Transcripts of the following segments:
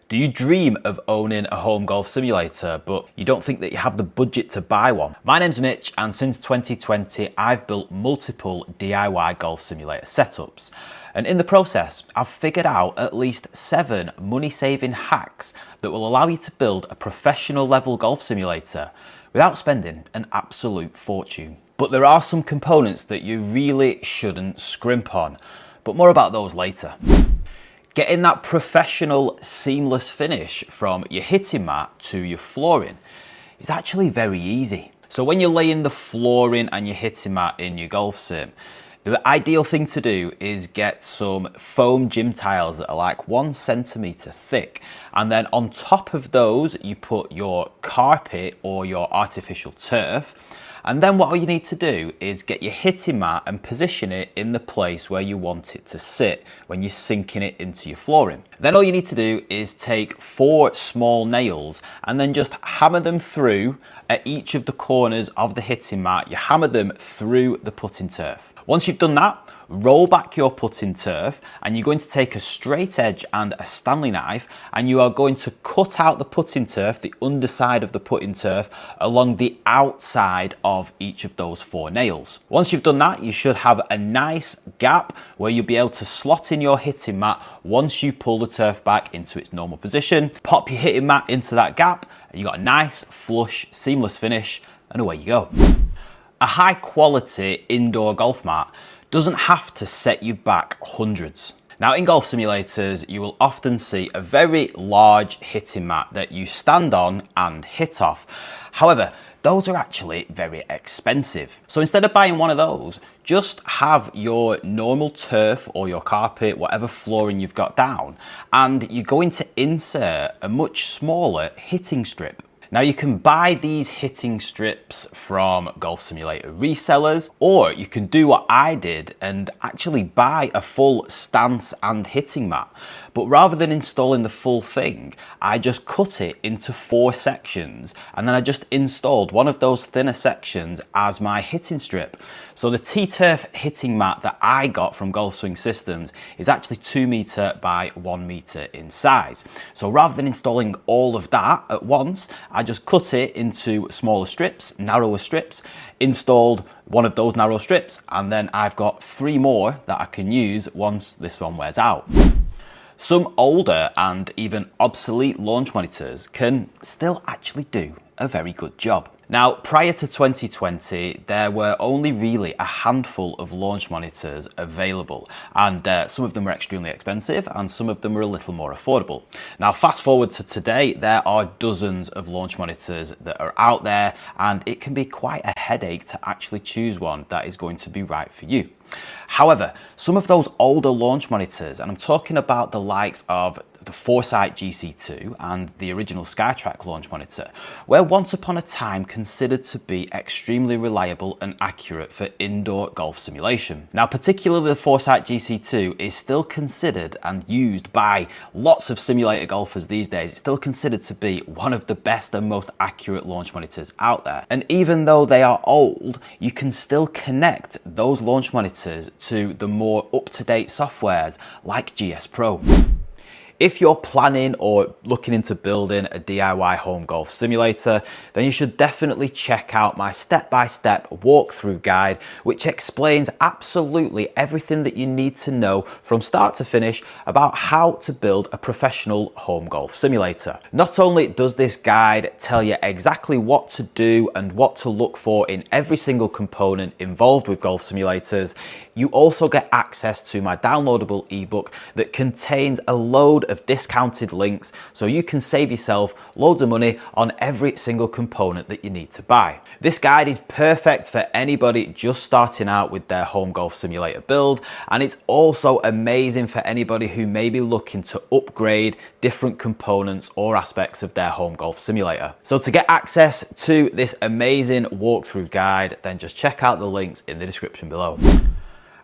Do you dream of owning a home golf simulator, but you don't think that you have the budget to buy one? My name's Mitch, and since 2020, I've built multiple DIY golf simulator setups. And in the process, I've figured out at least 7 money-saving hacks that will allow you to build a professional level golf simulator without spending an absolute fortune. But there are some components that you really shouldn't scrimp on, but more about those later. Getting that professional seamless finish from your hitting mat to your flooring is actually very easy. So when you're laying the flooring and your hitting mat in your golf sim, the ideal thing to do is get some foam gym tiles that are like 1 centimeter thick. And then on top of those, you put your carpet or your artificial turf. And then what you need to do is get your hitting mat and position it in the place where you want it to sit when you're sinking it into your flooring. Then all you need to do is take 4 small nails and then just hammer them through at each of the corners of the hitting mat. You hammer them through the putting turf. Once you've done that, roll back your putting turf and you're going to take a straight edge and a Stanley knife and you are going to cut out the putting turf, the underside of the putting turf, along the outside of each of those 4 nails. Once you've done that, you should have a nice gap where you'll be able to slot in your hitting mat once you pull the turf back into its normal position. Pop your hitting mat into that gap and you've got a nice, flush, seamless finish, and away you go. A high quality indoor golf mat doesn't have to set you back hundreds. Now in golf simulators, you will often see a very large hitting mat that you stand on and hit off. However, those are actually very expensive. So instead of buying one of those, just have your normal turf or your carpet, whatever flooring you've got down, and you're going to insert a much smaller hitting strip. Now you can buy these hitting strips from golf simulator resellers, or you can do what I did and actually buy a full stance and hitting mat. But rather than installing the full thing, I just cut it into 4 sections and then I just installed one of those thinner sections as my hitting strip. So the T-Turf hitting mat that I got from Golf Swing Systems is actually 2 meter by 1 meter in size. So rather than installing all of that at once, I just cut it into smaller strips, narrower strips, installed one of those narrow strips, and then I've got 3 more that I can use once this one wears out. Some older and even obsolete launch monitors can still actually do a very good job. Now, prior to 2020, there were only really a handful of launch monitors available, and some of them were extremely expensive and some of them were a little more affordable. Now, fast forward to today, there are dozens of launch monitors that are out there, and it can be quite a headache to actually choose one that is going to be right for you. However, some of those older launch monitors, and I'm talking about the likes of the Foresight GC2 and the original Skytrack launch monitor, were once upon a time considered to be extremely reliable and accurate for indoor golf simulation. Now, particularly the Foresight GC2 is still considered and used by lots of simulator golfers these days. It's still considered to be one of the best and most accurate launch monitors out there. And even though they are old, you can still connect those launch monitors to the more up-to-date softwares like GS Pro. If you're planning or looking into building a DIY home golf simulator, then you should definitely check out my step-by-step walkthrough guide, which explains absolutely everything that you need to know from start to finish about how to build a professional home golf simulator. Not only does this guide tell you exactly what to do and what to look for in every single component involved with golf simulators, you also get access to my downloadable ebook that contains a load of discounted links so you can save yourself loads of money on every single component that you need to buy. This guide is perfect for anybody just starting out with their home golf simulator build, and it's also amazing for anybody who may be looking to upgrade different components or aspects of their home golf simulator. So to get access to this amazing walkthrough guide, then just check out the links in the description below.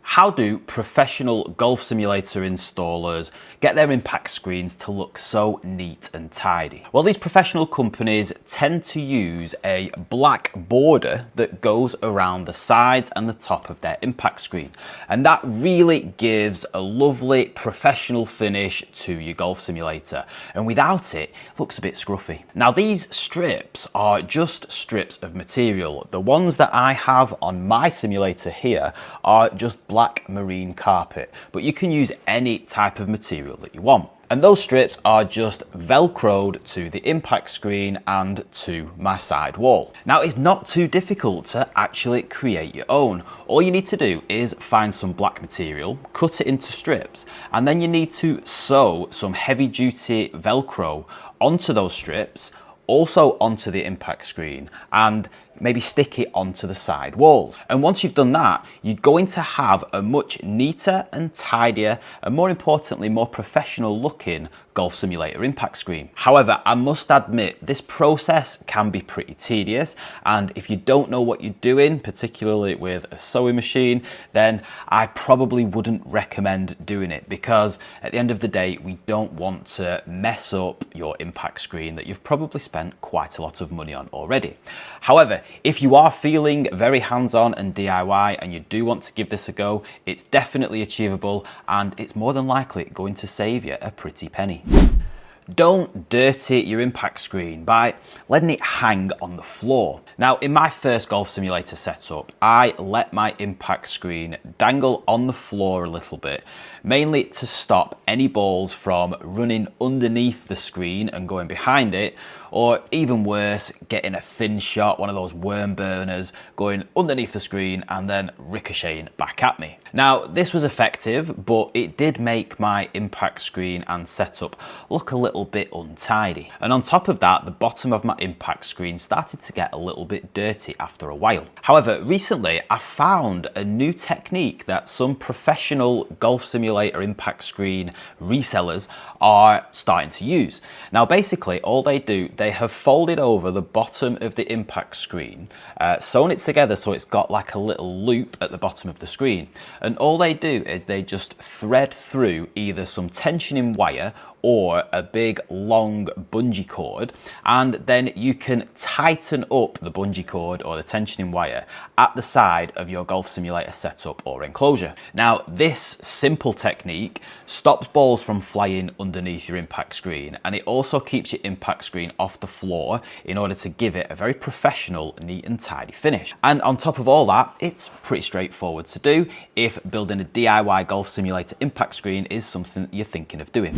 How do professional golf simulator installers get their impact screens to look so neat and tidy? Well, these professional companies tend to use a black border that goes around the sides and the top of their impact screen. And that really gives a lovely professional finish to your golf simulator. And without it, it looks a bit scruffy. Now, these strips are just strips of material. The ones that I have on my simulator here are just black marine carpet, but you can use any type of material that you want. And those strips are just velcroed to the impact screen and to my side wall. Now, it's not too difficult to actually create your own. All you need to do is find some black material, cut it into strips, and then you need to sew some heavy duty velcro onto those strips, also onto the impact screen, and maybe stick it onto the side walls. And once you've done that, you're going to have a much neater and tidier, and more importantly, more professional looking golf simulator impact screen. However, I must admit, this process can be pretty tedious, and if you don't know what you're doing, particularly with a sewing machine, then I probably wouldn't recommend doing it, because at the end of the day, we don't want to mess up your impact screen that you've probably spent quite a lot of money on already. However, if you are feeling very hands-on and DIY and you do want to give this a go, it's definitely achievable, and it's more than likely going to save you a pretty penny. Don't dirty your impact screen by letting it hang on the floor. Now, in my first golf simulator setup, I let my impact screen dangle on the floor a little bit, mainly to stop any balls from running underneath the screen and going behind it, or even worse, getting a thin shot, one of those worm burners, going underneath the screen and then ricocheting back at me. Now, this was effective, but it did make my impact screen and setup look a little bit untidy. And on top of that, the bottom of my impact screen started to get a little bit dirty after a while. However, recently I found a new technique that some professional golf simulator impact screen resellers are starting to use. Now, basically, all they do, they have folded over the bottom of the impact screen, sewn it together so it's got like a little loop at the bottom of the screen. And all they do is they just thread through either some tensioning wire or a big long bungee cord, and then you can tighten up the bungee cord or the tensioning wire at the side of your golf simulator setup or enclosure. Now, this simple technique stops balls from flying underneath your impact screen, and it also keeps your impact screen off the floor in order to give it a very professional, neat and tidy finish. And on top of all that, it's pretty straightforward to do if building a DIY golf simulator impact screen is something you're thinking of doing.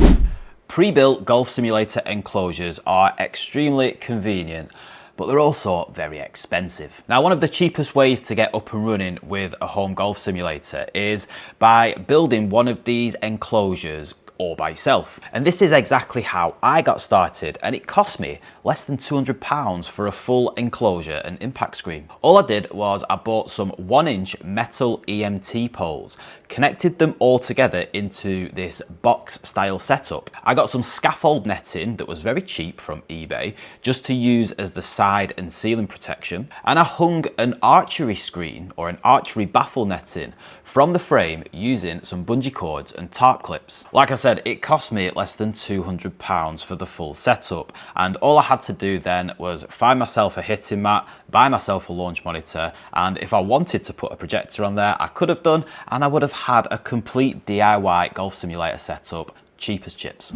Pre-built golf simulator enclosures are extremely convenient, but they're also very expensive. Now, one of the cheapest ways to get up and running with a home golf simulator is by building one of these enclosures all by yourself. And this is exactly how I got started, and it cost me less than £200 for a full enclosure and impact screen. All I did was I bought some 1-inch metal EMT poles, connected them all together into this box style setup. I got some scaffold netting that was very cheap from eBay just to use as the side and ceiling protection, and I hung an archery screen or an archery baffle netting from the frame using some bungee cords and tarp clips. Like I said, it cost me less than £200 for the full setup, and all I had to do then was find myself a hitting mat, buy myself a launch monitor, and if I wanted to put a projector on there, I could have done, and I would have had a complete DIY golf simulator setup, cheap as chips.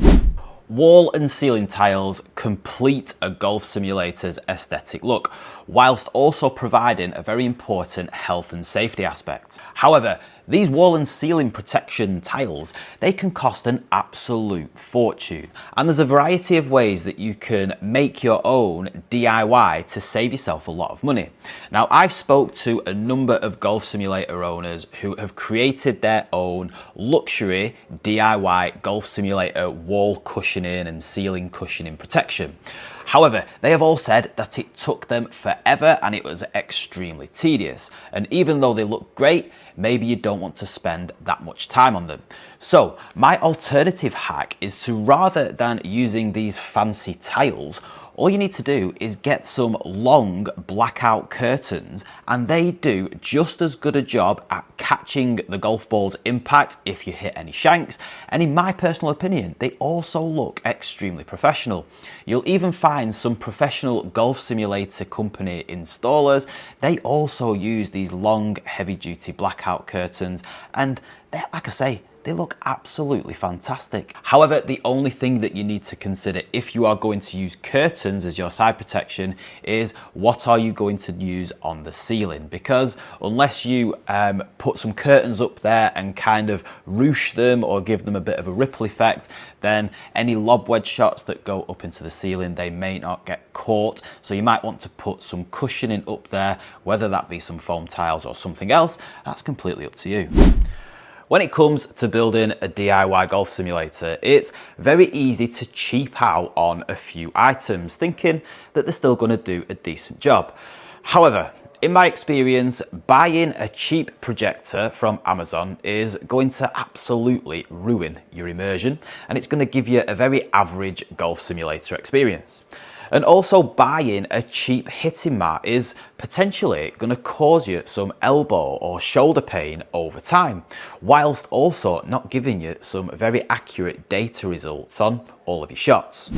Wall and ceiling tiles complete a golf simulator's aesthetic look, whilst also providing a very important health and safety aspect. However, these wall and ceiling protection tiles, they can cost an absolute fortune. And there's a variety of ways that you can make your own DIY to save yourself a lot of money. Now, I've spoke to a number of golf simulator owners who have created their own luxury DIY golf simulator wall cushioning and ceiling cushioning protection. However, they have all said that it took them forever and it was extremely tedious. And even though they look great, maybe you don't want to spend that much time on them. So my alternative hack is to, rather than using these fancy tiles, All you need to do is get some long blackout curtains, and they do just as good a job at catching the golf ball's impact if you hit any shanks, and in my personal opinion, they also look extremely professional. You'll even find some professional golf simulator company installers, they also use these long heavy duty blackout curtains, and like I say, they look absolutely fantastic. However, the only thing that you need to consider if you are going to use curtains as your side protection is what are you going to use on the ceiling? Because unless you put some curtains up there and kind of ruche them or give them a bit of a ripple effect, then any lob wedge shots that go up into the ceiling, they may not get caught. So you might want to put some cushioning up there, whether that be some foam tiles or something else. That's completely up to you. When it comes to building a DIY golf simulator, it's very easy to cheap out on a few items, thinking that they're still going to do a decent job. However, in my experience, buying a cheap projector from Amazon is going to absolutely ruin your immersion, and it's going to give you a very average golf simulator experience. And also buying a cheap hitting mat is potentially going to cause you some elbow or shoulder pain over time, whilst also not giving you some very accurate data results on all of your shots.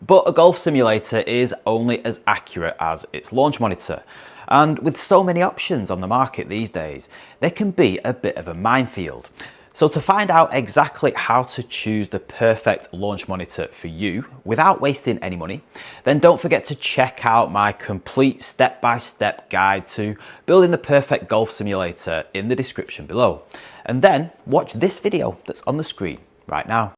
But a golf simulator is only as accurate as its launch monitor. And with so many options on the market these days, they can be a bit of a minefield. So to find out exactly how to choose the perfect launch monitor for you without wasting any money, then don't forget to check out my complete step-by-step guide to building the perfect golf simulator in the description below. And then watch this video that's on the screen right now.